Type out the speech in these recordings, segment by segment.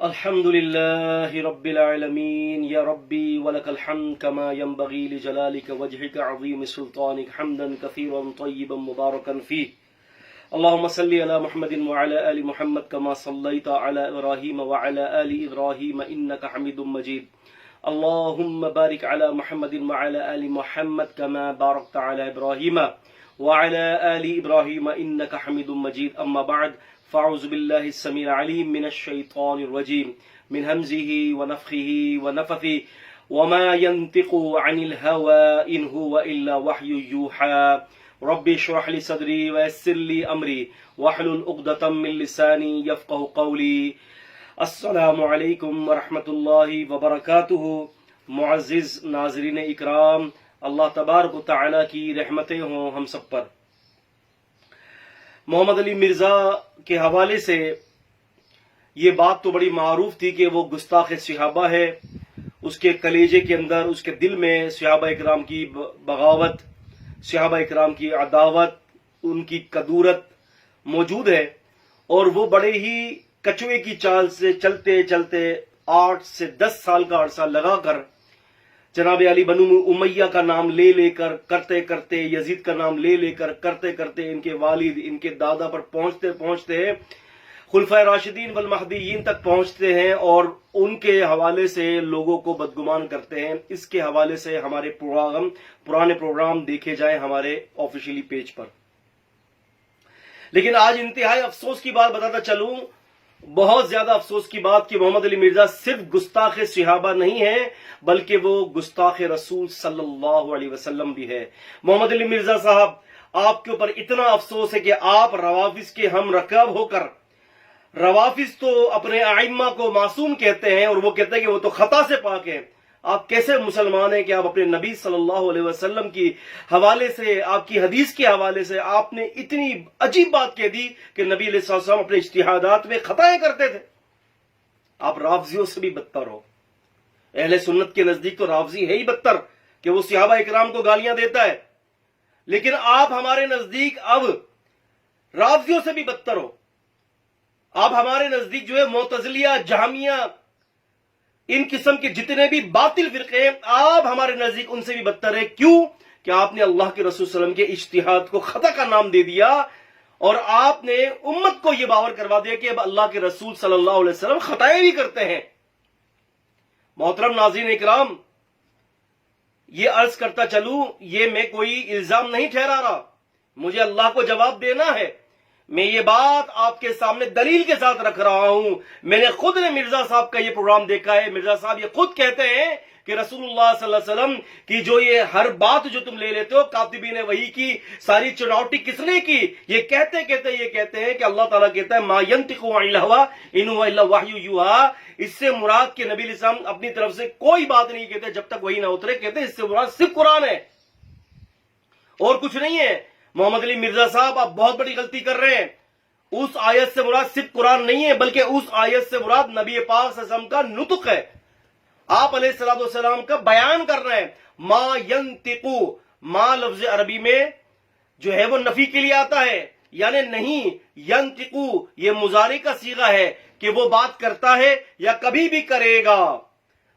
الحمد لله رب العالمين يا ربي ولك الحمد كما ينبغي لجلالك وجهك عظيم سلطانك حمدا كثيرا طيبا مباركا فيه. اللهم صل على محمد وعلى آل محمد كما صليت على إبراهيم وعلى آل إبراهيم إنك حميد مجيد. اللهم بارك على محمد وعلى آل محمد كما باركت على إبراهيم وعلى آل إبراهيم إنك حميد مجيد. أما بعد، فاعوذ بالله السميع العليم من الشيطان الرجيم من همزه ونفخه ونفثه وما ينطق عن الهوى إن هو إلا وحي يوحى. ربي اشرح لي صدري ويسر لي أمري واحلل عقدة من لساني يفقهوا قولي. السلام علیکم ورحمۃ اللہ وبرکاتہ. معزز ناظرین اکرام، اللہ تبارک و تعالیٰ کی رحمتیں ہوں ہم سب پر. محمد علی مرزا کے حوالے سے یہ بات تو بڑی معروف تھی کہ وہ گستاخ صحابہ ہے. اس کے کلیجے کے اندر، اس کے دل میں صحابہ اکرام کی بغاوت، صحابہ اکرام کی عداوت، ان کی کدورت موجود ہے، اور وہ بڑے ہی کچوے کی چال سے چلتے چلتے 8 سے 10 سال کا عرصہ لگا کر جناب علی بنو امیہ کا نام لے لے کر کرتے کرتے، یزید کا نام لے لے کر کرتے کرتے، ان کے والد، ان کے دادا پر پہنچتے پہنچتے خلفائے راشدین والمہدیین تک پہنچتے ہیں، اور ان کے حوالے سے لوگوں کو بدگمان کرتے ہیں. اس کے حوالے سے ہمارے پرانے پروگرام دیکھے جائیں ہمارے آفیشیلی پیج پر. لیکن آج انتہائی افسوس کی بات بتاتا چلوں، بہت زیادہ افسوس کی بات کہ محمد علی مرزا صرف گستاخ صحابہ نہیں ہے، بلکہ وہ گستاخ رسول صلی اللہ علیہ وسلم بھی ہے. محمد علی مرزا صاحب، آپ کے اوپر اتنا افسوس ہے کہ آپ روافظ کے ہم رکاب ہو کر، روافظ تو اپنے ائمہ کو معصوم کہتے ہیں اور وہ کہتے ہیں کہ وہ تو خطا سے پاک ہیں. آپ کیسے مسلمان ہیں کہ آپ اپنے نبی صلی اللہ علیہ وسلم کی حوالے سے، آپ کی حدیث کے حوالے سے آپ نے اتنی عجیب بات کہہ دی کہ نبی علیہ السلام اپنے اجتہادات میں خطائیں کرتے تھے. آپ رافضیوں سے بھی بدتر ہو. اہل سنت کے نزدیک تو رافضی ہے ہی بدتر کہ وہ صحابہ اکرام کو گالیاں دیتا ہے، لیکن آپ ہمارے نزدیک اب رافضیوں سے بھی بدتر ہو. آپ ہمارے نزدیک جو ہے معتزلیہ، جہمیہ، ان قسم کے جتنے بھی باطل فرقے ہیں، آپ ہمارے نزدیک ان سے بھی بدتر ہے. کیوں؟ کہ آپ نے اللہ کے رسول صلی اللہ علیہ وسلم کے اجتہاد کو خطا کا نام دے دیا، اور آپ نے امت کو یہ باور کروا دیا کہ اب اللہ کے رسول صلی اللہ علیہ وسلم خطائیں بھی کرتے ہیں. محترم ناظرین اکرام، یہ عرض کرتا چلوں، یہ میں کوئی الزام نہیں ٹھہرا رہا، مجھے اللہ کو جواب دینا ہے. میں یہ بات آپ کے سامنے دلیل کے ساتھ رکھ رہا ہوں. میں نے خود مرزا صاحب کا یہ پروگرام دیکھا ہے. مرزا صاحب یہ خود کہتے ہیں کہ رسول اللہ صلی اللہ علیہ وسلم کی جو یہ ہر بات جو تم لے لیتے ہو، کاتبین وحی کی ساری چنوٹی کس نے کی؟ یہ کہتے کہتے ہیں کہ اللہ تعالیٰ کہتا ہے ما ینطق عن الہوی ان هو الا وحی یوحی. اس سے مراد کہ نبی علیہ السلام اپنی طرف سے کوئی بات نہیں کہتے جب تک وحی نہ اترے. کہتے ہیں اس سے مراد صرف قرآن ہے اور کچھ نہیں ہے. محمد علی مرزا صاحب، آپ بہت بڑی غلطی کر رہے ہیں. اس آیت سے مراد صرف قرآن نہیں ہے، بلکہ اس آیت سے مراد نبی پاک صلی اللہ علیہ وسلم کا نطق ہے. آپ علیہ السلام کا بیان کر رہے ہیں. ما ینطقو، ما لفظ عربی میں جو ہے وہ نفی کے لیے آتا ہے، یعنی نہیں. ینطقو یہ مضارع کا صیغہ ہے کہ وہ بات کرتا ہے یا کبھی بھی کرے گا.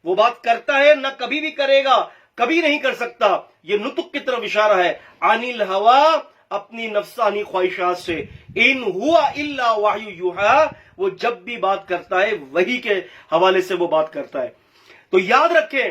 وہ بات کرتا ہے نہ کبھی بھی کرے گا، کبھی نہیں کر سکتا. یہ نطق کی طرف اشارہ ہے. عن الہوی، اپنی نفسانی خواہشات سے. ان ہوا الا وحی یوحی، وہ جب بھی بات کرتا ہے وحی کے حوالے سے وہ بات کرتا ہے. تو یاد رکھیں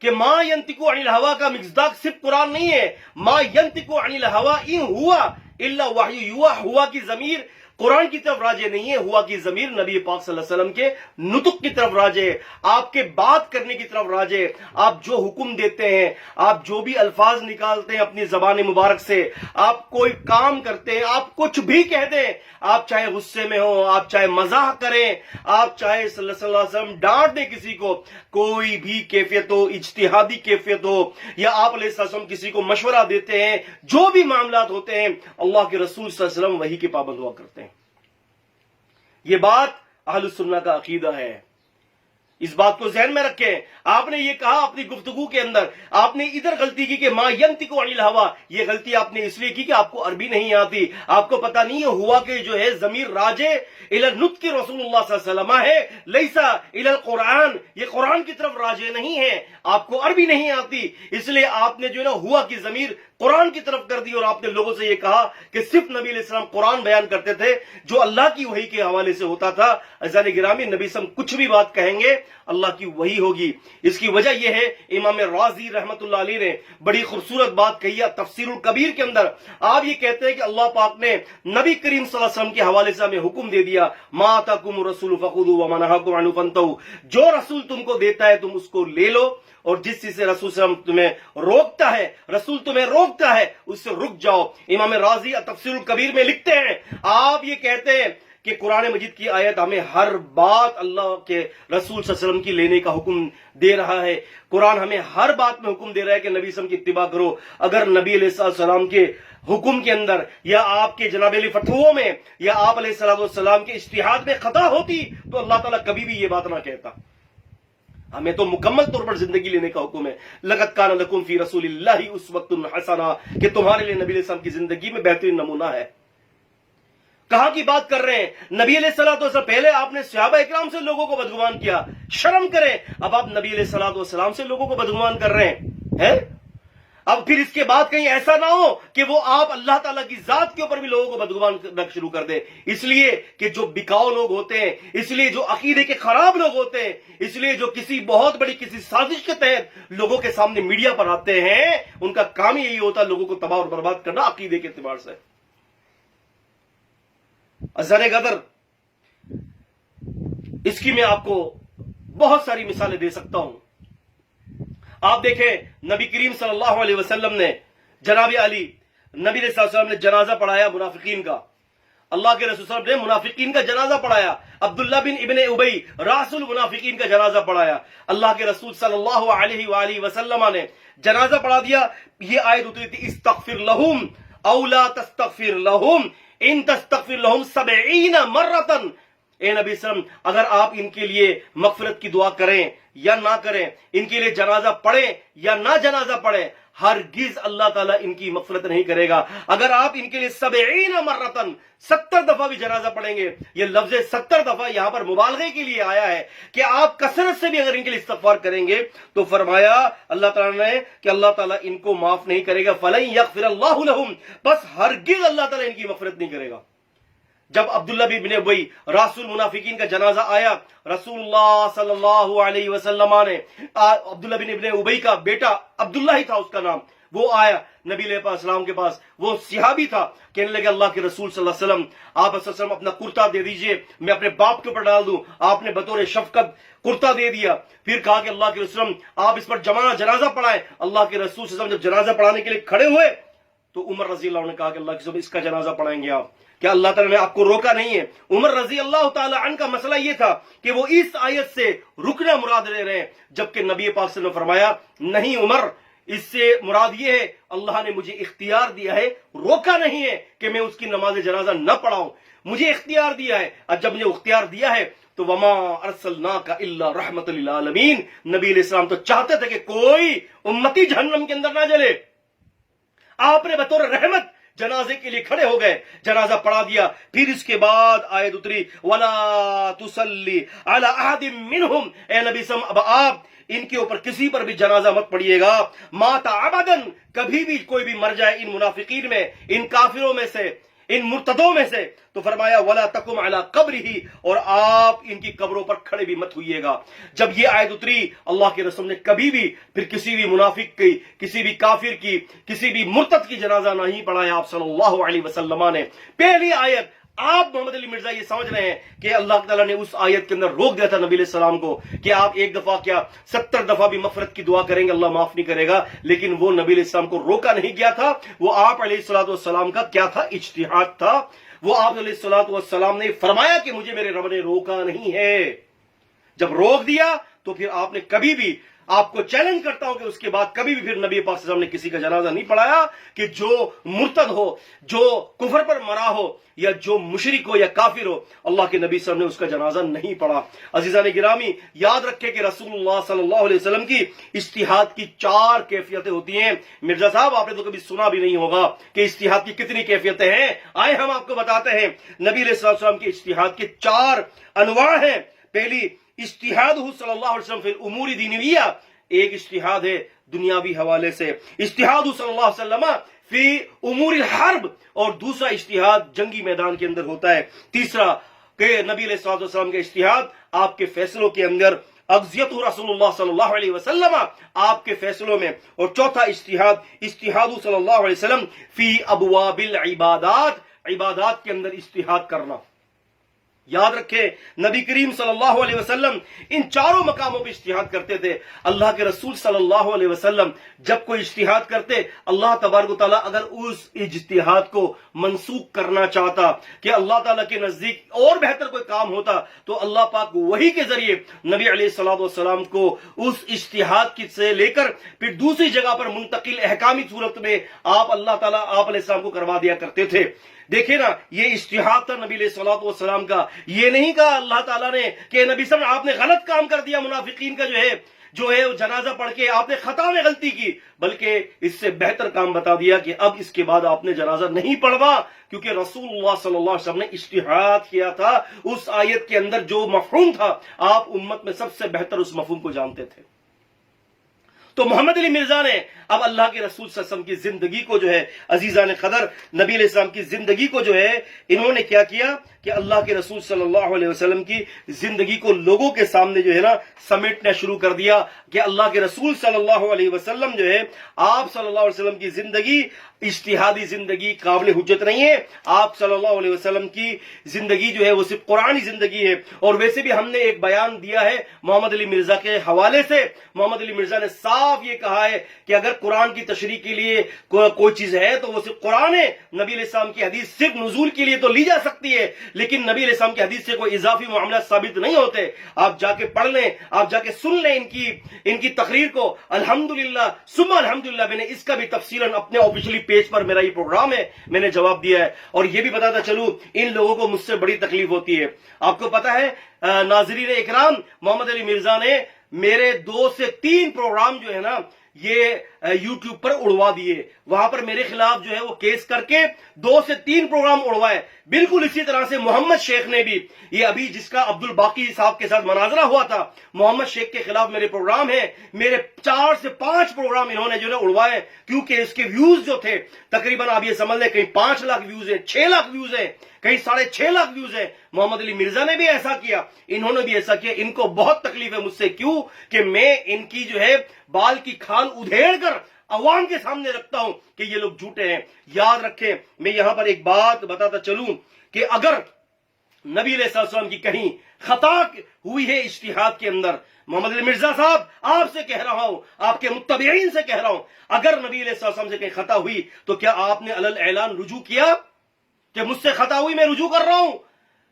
کہ ما ینطق عن الہوی کا مصداق صرف قرآن نہیں ہے. ما ینطق عن الہوی ان ہوا الا وحی یوحی، ہوا کی ضمیر قرآن کی طرف راجع نہیں ہے، ہوا کی ضمیر نبی پاک صلی اللہ علیہ وسلم کے نطق کی طرف راجع ہے، آپ کے بات کرنے کی طرف راجع ہے. آپ جو حکم دیتے ہیں، آپ جو بھی الفاظ نکالتے ہیں اپنی زبان مبارک سے، آپ کوئی کام کرتے ہیں، آپ کچھ بھی کہہ دیں، آپ چاہے غصے میں ہو، آپ چاہے مزاح کریں، آپ چاہے صلی اللہ علیہ وسلم ڈانٹ دیں کسی کو، کوئی بھی کیفیت ہو، اجتہادی کیفیت ہو، یا آپ علیہ السلام کسی کو مشورہ دیتے ہیں، جو بھی معاملات ہوتے ہیں، اللہ کے رسول صلی اللہ علیہ وسلم وحی کے پابند ہوا کرتے ہیں. یہ بات اہل سنہ کا عقیدہ ہے. اس بات کو ذہن میں رکھیں. آپ نے یہ کہا اپنی گفتگو کے اندر, آپ نے ادھر غلطی کی کہ ما ینطق عن الہوا, یہ غلطی آپ نے اس لیے کی کہ آپ کو عربی نہیں آتی, آپ کو پتہ نہیں ہے ہوا کہ جو ہے ضمیر راجع الی النطق رسول اللہ صلی اللہ علیہ وسلم ہے, لیسا الی القرآن, یہ قرآن کی طرف راجع نہیں ہے, آپ کو عربی نہیں آتی, اس لیے آپ نے جو ہے نا ہوا کی ضمیر قرآن کی طرف کر دی, اور آپ نے لوگوں سے یہ کہا کہ صرف نبی علیہ السلام قرآن بیان کرتے تھے جو اللہ کی وحی کے حوالے سے ہوتا تھا. عزیزان گرامی, نبی صلی اللہ علیہ وسلم کچھ بھی بات کہیں گے اللہ کی وحی ہوگی. اس کی وجہ یہ ہے, امام رازی رحمت اللہ علیہ نے بڑی خوبصورت بات کہی ہے تفسیر الکبیر کے اندر. آپ یہ کہتے ہیں کہ اللہ پاک نے نبی کریم صلی اللہ علیہ وسلم کے حوالے سے ہمیں حکم دے دیا, ما آتاکم الرسول فخذوہ وما نہاکم عنہ فانتہوا, جو رسول تم کو دیتا ہے تم اس کو لے لو, اور جس چیز سے رسول صلی اللہ علیہ وسلم تمہیں روکتا ہے, رسول تمہیں روکتا ہے, اس سے رک جاؤ. امام رازی تفسیر الکبیر میں لکھتے ہیں, آپ یہ کہتے ہیں کہ قرآن مجید کی آیت ہمیں ہر بات اللہ کے رسول صلی اللہ علیہ وسلم کی لینے کا حکم دے رہا ہے. قرآن ہمیں ہر بات میں حکم دے رہا ہے کہ نبی صلی اللہ علیہ وسلم کی اتباع کرو. اگر نبی علیہ السلام کے حکم کے اندر یا آپ کے جناب علی فتووں میں یا آپ علیہ السلام کے اجتہاد میں خطا ہوتی تو اللہ تعالیٰ کبھی بھی یہ بات نہ کہتا. ہمیں تو مکمل طور پر زندگی لینے کا حکم ہے. لقد کان لکم فی رسول اللہ اسوۃ حسنہ, کہ تمہارے لیے نبی علیہ السلام کی زندگی میں بہترین نمونہ ہے. کہاں کی بات کر رہے ہیں؟ نبی علیہ الصلوۃ والسلام, پہلے آپ نے صحابہ اکرام سے لوگوں کو بدگمان کیا, شرم کریں. اب آپ نبی علیہ الصلوۃ والسلام سے لوگوں کو بدگمان کر رہے ہیں. اب پھر اس کے بعد کہیں ایسا نہ ہو کہ وہ آپ اللہ تعالیٰ کی ذات کے اوپر بھی لوگوں کو بدگمان کرنا شروع کر دیں. اس لیے کہ جو بکاؤ لوگ ہوتے ہیں, اس لیے جو عقیدے کے خراب لوگ ہوتے ہیں, اس لیے جو کسی بہت بڑی کسی سازش کے تحت لوگوں کے سامنے میڈیا پر آتے ہیں, ان کا کام یہی ہوتا ہے لوگوں کو تباہ اور برباد کرنا عقیدے کے اعتبار سے. عزیزان قدر, اس کی میں آپ کو بہت ساری مثالیں دے سکتا ہوں. آپ دیکھیں نبی کریم صلی اللہ علیہ وسلم نے جناب علی, نبی علیہ السلام نے جنازہ پڑھایا منافقین کا. اللہ کے رسول صلی اللہ علیہ وسلم نے منافقین کا جنازہ پڑھایا. عبداللہ بن ابن ابی راس المنافقین کا جنازہ پڑھایا. اللہ کے رسول صلی اللہ علیہ وآلہ وسلم نے جنازہ پڑھا دیا. یہ آیت اتری تھی, استغفر لہم او لا تستغفر لہم ان تستغفر لہم 70 مرتن. اے نبی صلی اللہ علیہ وسلم, اگر آپ ان کے لیے مغفرت کی دعا کریں یا نہ کریں, ان کے لیے جنازہ پڑھیں یا نہ جنازہ پڑھیں, ہرگز اللہ تعالیٰ ان کی مغفرت نہیں کرے گا. اگر آپ ان کے لیے 70 مرتن 70 دفعہ بھی جنازہ پڑھیں گے, یہ لفظ 70 دفعہ یہاں پر مبالغے کے لیے آیا ہے کہ آپ کثرت سے بھی اگر ان کے لیے استغفار کریں گے تو فرمایا اللہ تعالیٰ نے کہ اللہ تعالیٰ ان کو معاف نہیں کرے گا. فَلَن يَغْفِرَ اللَّهُ لَهُمْ, بس ہرگز اللہ تعالیٰ ان کی مغفرت نہیں کرے گا. جب عبداللہ بن ابی راس المنافقین کا جنازہ آیا, رسول اللہ صلی اللہ علیہ وسلم نے عبداللہ بن ابن ابی کا بیٹا عبداللہ ہی تھا اس کا نام, وہ آیا نبی علیہ السلام کے پاس. وہ صحابی تھا, کہنے لگے اللہ کے رسول صلی اللہ علیہ وسلم, آپ صلی اللہ علیہ وسلم اپنا کرتا دے دیجئے, میں اپنے باپ کے اوپر ڈال دوں. آپ نے بطور شفقت کرتا دے دیا. پھر کہا کہ اللہ کے رسول آپ اس پر جنازہ پڑھائیں. اللہ کے رسول صلی اللہ علیہ وسلم جب جنازہ پڑھانے کے لیے کھڑے ہوئے تو عمر رضی اللہ عنہ نے کہا کہ اللہ کے رسول اس کا جنازہ پڑھائیں گے آپ, کیا اللہ تعالیٰ نے آپ کو روکا نہیں ہے؟ عمر رضی اللہ تعالیٰ عنہ کا مسئلہ یہ تھا کہ وہ اس آیت سے رکنا مراد لے رہے ہیں, جبکہ نبی پاک صلی اللہ علیہ وسلم نے فرمایا نہیں عمر, اس سے مراد یہ ہے اللہ نے مجھے اختیار دیا ہے, روکا نہیں ہے کہ میں اس کی نماز جنازہ نہ پڑھاؤں, مجھے اختیار دیا ہے. اور جب مجھے اختیار دیا ہے تو وما ارسلناک الا رحمت للعالمین, نبی علیہ السلام تو چاہتے تھے کہ کوئی امتی جہنم کے اندر نہ جلے. آپ نے بطور رحمت جنازے کے لیے کھڑے ہو گئے, جنازہ پڑھا دیا. پھر اس کے بعد آیت اتری وَلَا تُصَلِّ عَلَىٰ أَحَدٍ مِّنْهُمْ, اے نبی صلی اللہ علیہ وسلم اب آپ ان کے اوپر کسی پر بھی جنازہ مت پڑھیے گا. مَاتَ عَبَدًا, کبھی بھی کوئی بھی مر جائے ان منافقین میں, ان کافروں میں سے, ان مرتدوں میں سے, تو فرمایا وَلَا تَقُمْ عَلَىٰ قَبْرِهِ, اور آپ ان کی قبروں پر کھڑے بھی مت ہوئیے گا. جب یہ آیت اتری, اللہ کے رسول نے کبھی بھی پھر کسی بھی منافق کی, کسی بھی کافر کی, کسی بھی مرتد کی جنازہ نہیں پڑھایا آپ صلی اللہ علیہ وسلم نے. پہلی آیت آپ محمد علی مرزا یہ سمجھ رہے ہیں کہ اللہ تعالیٰ نے اس آیت کے اندر روک دیا تھا نبی علیہ السلام کو کہ آپ ایک دفعہ کیا 70 دفعہ بھی مغفرت کی دعا کریں گے اللہ معاف نہیں کرے گا, لیکن وہ نبی علیہ السلام کو روکا نہیں گیا تھا. وہ آپ علیہ الصلوۃ والسلام کا کیا تھا, اجتہاد تھا. وہ آپ علیہ الصلوۃ والسلام نے فرمایا کہ مجھے میرے رب نے روکا نہیں ہے. جب روک دیا تو پھر آپ نے کبھی بھی آپ کو چیلنج کرتا ہوں کہ اس کے بعد کبھی بھی پھر نبی پاک صلی اللہ علیہ وسلم نے کسی کا جنازہ نہیں پڑھایا کہ جو مرتد ہو، جو کفر پر مرا ہو، یا جو مشرک ہو یا کافر ہو، اللہ کے نبی صلی اللہ علیہ وسلم نے اس کا جنازہ نہیں پڑھا۔ عزیزان گرامی، یاد رکھے کہ رسول اللہ صلی اللہ علیہ وسلم کی اجتہاد کی 4 کیفیتیں ہوتی ہیں۔ مرزا صاحب، آپ نے تو کبھی سنا بھی نہیں ہوگا کہ اجتہاد کی کتنی کیفیتیں ہیں۔ آئے ہم آپ کو بتاتے ہیں۔ نبی علیہ الصلوۃ والسلام کے اجتہاد کے 4 انواع ہیں۔ پہلی، اجتہاد صلی اللہ علیہ وسلم فی الامور دینیہ، ایک اجتہاد ہے دنیاوی حوالے سے، اجتہاد صلی اللہ علیہ وسلم فی امور الحرب، اور دوسرا اجتہاد جنگی میدان کے اندر ہوتا ہے۔ تیسرا کہ نبی علیہ الصلوۃ والسلام کا اجتہاد آپ کے فیصلوں کے اندر، اغذیت رسول اللہ صلی اللہ علیہ وسلم آپ کے فیصلوں میں، اور چوتھا اجتہاد صلی اللہ علیہ وسلم فی ابواب العبادات، عبادات کے اندر اجتہاد کرنا۔ یاد رکھیں، نبی کریم صلی اللہ علیہ وسلم ان 4 مقاموں پہ اجتہاد کرتے تھے۔ اللہ کے رسول صلی اللہ علیہ وسلم جب کوئی اجتہاد کرتے، اللہ تبارک و تعالیٰ اگر اس اجتہاد کو منسوخ کرنا چاہتا کہ اللہ تعالیٰ کے نزدیک اور بہتر کوئی کام ہوتا، تو اللہ پاک وحی کے ذریعے نبی علیہ الصلوۃ والسلام کو اس اجتہاد سے لے کر پھر دوسری جگہ پر منتقل احکامی صورت میں آپ اللہ تعالیٰ آپ علیہ السلام کو کروا دیا کرتے تھے۔ دیکھیں نا، یہ اجتہاد تھا نبی علیہ الصلوۃ والسلام کا۔ یہ نہیں کہا اللہ تعالیٰ نے کہ نبی صلی اللہ علیہ وسلم آپ نے غلط کام کر دیا، منافقین کا جو ہے وہ جنازہ پڑھ کے آپ نے خطا میں غلطی کی، بلکہ اس سے بہتر کام بتا دیا کہ اب اس کے بعد آپ نے جنازہ نہیں پڑھوا، کیونکہ رسول اللہ صلی اللہ علیہ وسلم نے اجتہاد کیا تھا۔ اس آیت کے اندر جو مفہوم تھا، آپ امت میں سب سے بہتر اس مفہوم کو جانتے تھے۔ تو محمد علی مرزا نے اب اللہ کے رسول صلی اللہ علیہ وسلم کی زندگی کو عزیزان قدر، نبی علیہ السلام کی زندگی کو انہوں نے کیا کیا کہ اللہ کے رسول صلی اللہ علیہ وسلم کی زندگی کو لوگوں کے سامنے سمیٹنا شروع کر دیا کہ اللہ کے رسول صلی اللہ علیہ وسلم آپ صلی اللہ علیہ وسلم کی زندگی اجتہادی زندگی قابل حجت نہیں ہے۔ آپ صلی اللہ علیہ وسلم کی زندگی وہ صرف قرآنی زندگی ہے۔ اور ویسے بھی ہم نے ایک بیان دیا ہے محمد علی مرزا کے حوالے سے۔ محمد علی مرزا نے صاف یہ کہا ہے کہ اگر قرآن کی تشریح کے لیے کوئی چیز ہے تو وہ صرف قرآن ہے۔ نبی علیہ السلام کی حدیث صرف نزول کے لیے تو لی جا سکتی ہے، لیکن نبی علیہ السلام کی حدیث سے کوئی اضافی معاملات ثابت نہیں ہوتے۔ آپ جا کے پڑھ لیں، آپ جا کے سن لیں ان کی تقریر کو۔ الحمدللہ ثم الحمدللہ، میں نے اس کا بھی تفصیلاً اپنے آفیشلی پیج پر، میرا یہ پروگرام ہے، میں نے جواب دیا ہے۔ اور یہ بھی بتاتا چلوں، ان لوگوں کو مجھ سے بڑی تکلیف ہوتی ہے۔ آپ کو پتا ہے ناظرین اکرام، محمد علی مرزا نے میرے 2 سے 3 پروگرام یہ یوٹیوب پر اڑوا دیے۔ وہاں پر میرے خلاف وہ کیس کر کے 2 سے 3 پروگرام اڑوائے۔ بالکل اسی طرح سے محمد شیخ نے بھی، یہ ابھی جس کا عبد الباقی صاحب کے ساتھ مناظرہ ہوا تھا، محمد شیخ کے خلاف میرے پروگرام ہیں، میرے 4 سے 5 پروگرام انہوں نے اڑوائے، کیونکہ اس کے ویوز تھے تقریباً، آپ یہ سمجھ لیں کہیں 5 لاکھ ویوز ہیں، 6 لاکھ ویوز ہیں، کہیں 6.5 لاکھ ویوز ہیں۔ محمد علی مرزا نے بھی ایسا کیا، انہوں نے بھی ایسا کیا۔ ان کو بہت تکلیف ہے مجھ سے، کیوں کہ میں ان کی بال کی کھال ادھیڑ کر عوام کے سامنے رکھتا ہوں کہ یہ لوگ جھوٹے ہیں۔ یاد رکھیں، میں یہاں پر ایک بات بتاتا چلوں کہ اگر نبی علیہ السلام کی کہیں خطا ہوئی ہے اجتہاد کے اندر، محمد علی مرزا صاحب آپ سے کہہ رہا ہوں، آپ کے متبعین سے کہہ رہا ہوں، اگر نبی علیہ السلام سے کہیں خطا ہوئی تو کیا آپ نے علل اعلان رجوع کیا کہ مجھ سے خطا ہوئی، میں رجوع کر رہا ہوں؟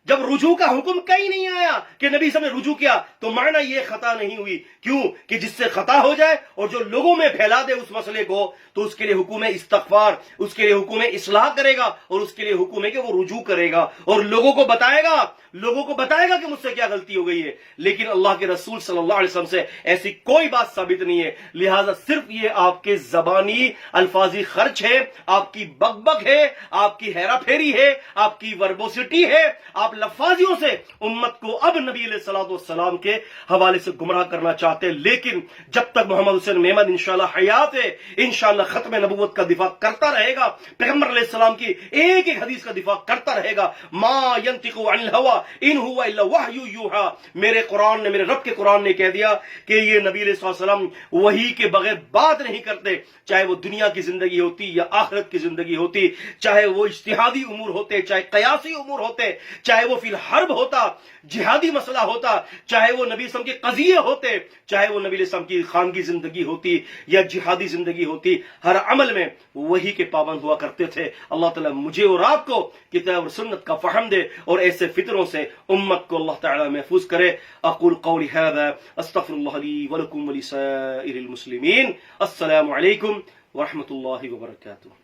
جب رجوع کا حکم کہیں نہیں آیا کہ نبی صلی اللہ علیہ وسلم نے رجوع کیا، تو معنی یہ خطا نہیں ہوئی۔ کیوں کہ جس سے خطا ہو جائے اور جو لوگوں میں پھیلا دے اس مسئلے کو، تو اس کے لیے حکم ہے استغفار، اس کے لیے حکم ہے اصلاح کرے گا، اور اس کے لیے حکم ہے کہ وہ رجوع کرے گا اور لوگوں کو بتائے گا کہ مجھ سے کیا غلطی ہو گئی ہے۔ لیکن اللہ کے رسول صلی اللہ علیہ وسلم سے ایسی کوئی بات ثابت نہیں ہے، لہٰذا صرف یہ آپ کے زبانی الفاظی خرچ ہے، آپ کی بک بک ہے، آپ کی ہیرا پھیری ہے، آپ کی وربوسٹی ہے، آپ لفاظیوں سے امت کو اب نبی علیہ الصلوۃ والسلام کے حوالے سے گمراہ کرنا چاہتے ہیں۔ لیکن جب تک محمد حسین میمن انشاءاللہ حیات ہے، انشاءاللہ ختم نبوت کا دفاع کرتا رہے گا، پیغمبر علیہ السلام کی ایک ایک حدیث کا دفاع کرتا رہے گا۔ ما ينطق عن الهوى ان هو الا وحی یوحى، میرے قرآن نے، میرے رب کے قرآن نے کہہ دیا کہ یہ نبی علیہ السلام وحی کے بغیر بات نہیں کرتے، چاہے وہ دنیا کی زندگی ہوتی یا آخرت کی زندگی ہوتی، چاہے وہ اجتہادی امور ہوتے، چاہے قیاسی امور ہوتے، چاہے چاہے وہ فی الحرب ہوتا، جہادی مسئلہ ہوتا، چاہے وہ نبی اسلام کے قضیے ہوتے، چاہے وہ نبی اسلام کی خانگی زندگی ہوتی یا جہادی زندگی ہوتی، ہر عمل میں وہی کے پابند ہوا کرتے تھے۔ اللہ تعالیٰ مجھے اور آپ کو کتاب اور سنت کا فہم دے اور ایسے فطروں سے امت کو اللہ تعالیٰ محفوظ کرے۔ اقول قولی ھذا استغفر اللہ لی ولکم ولسائر المسلمین۔ السلام علیکم ورحمۃ اللہ وبرکاتہ۔